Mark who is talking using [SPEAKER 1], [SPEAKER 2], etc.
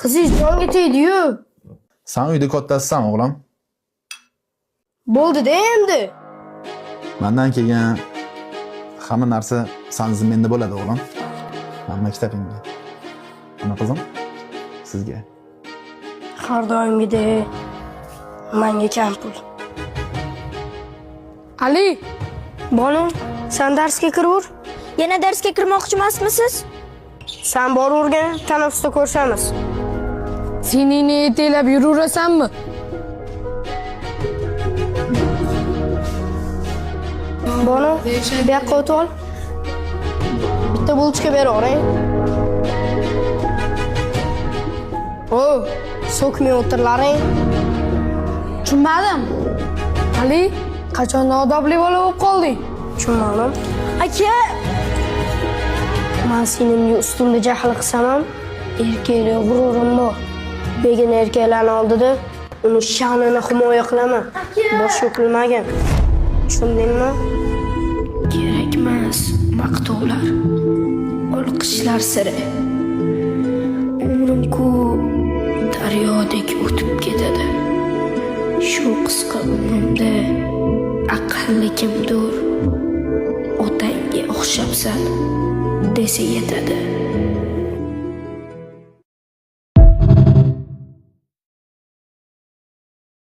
[SPEAKER 1] Qizingiz jonga tegdi-yu.
[SPEAKER 2] Sen uyda kattasisan o'g'lim.
[SPEAKER 1] Bo'ldi-da endi.
[SPEAKER 2] Mendan kelgan hamma narsa sen zimmangda bo'ladi o'g'lim. Men maktabingga. Ana qizim, sizga.
[SPEAKER 1] Har doimgidek menga kam pul.
[SPEAKER 3] Ali,
[SPEAKER 1] Bonu, sen darsga kiraver.
[SPEAKER 4] Yana darsga kirmoqchi emasmisiz?
[SPEAKER 1] Sen boravergin, tanaffusda ko'rishamiz.
[SPEAKER 3] seningni etaklab yuraverasanmi?
[SPEAKER 1] Bonu, bu yoqqa o'tib ol. Bitta bulchka beravering. So'kmay o'tirlaring.
[SPEAKER 3] Tushunmadim. Ali, qachon odobli bola bo'lib qolding?
[SPEAKER 1] Tushunmadim.
[SPEAKER 4] Aka,
[SPEAKER 1] Men senimga ustimda jahl qilsam ham, erkaklik g'ururim bor. Begona erkaklarning oldida uni sha'nini himoya qilaman. Boshqa qilmagan. Tushundingmi? Kerak emas maqtovlar, olqishlar siri. Umrim-ku daryodek o'tib ketadi. Shu qisqa umrimda aqlli kimdir otangga o'xshabsan desa yetadi.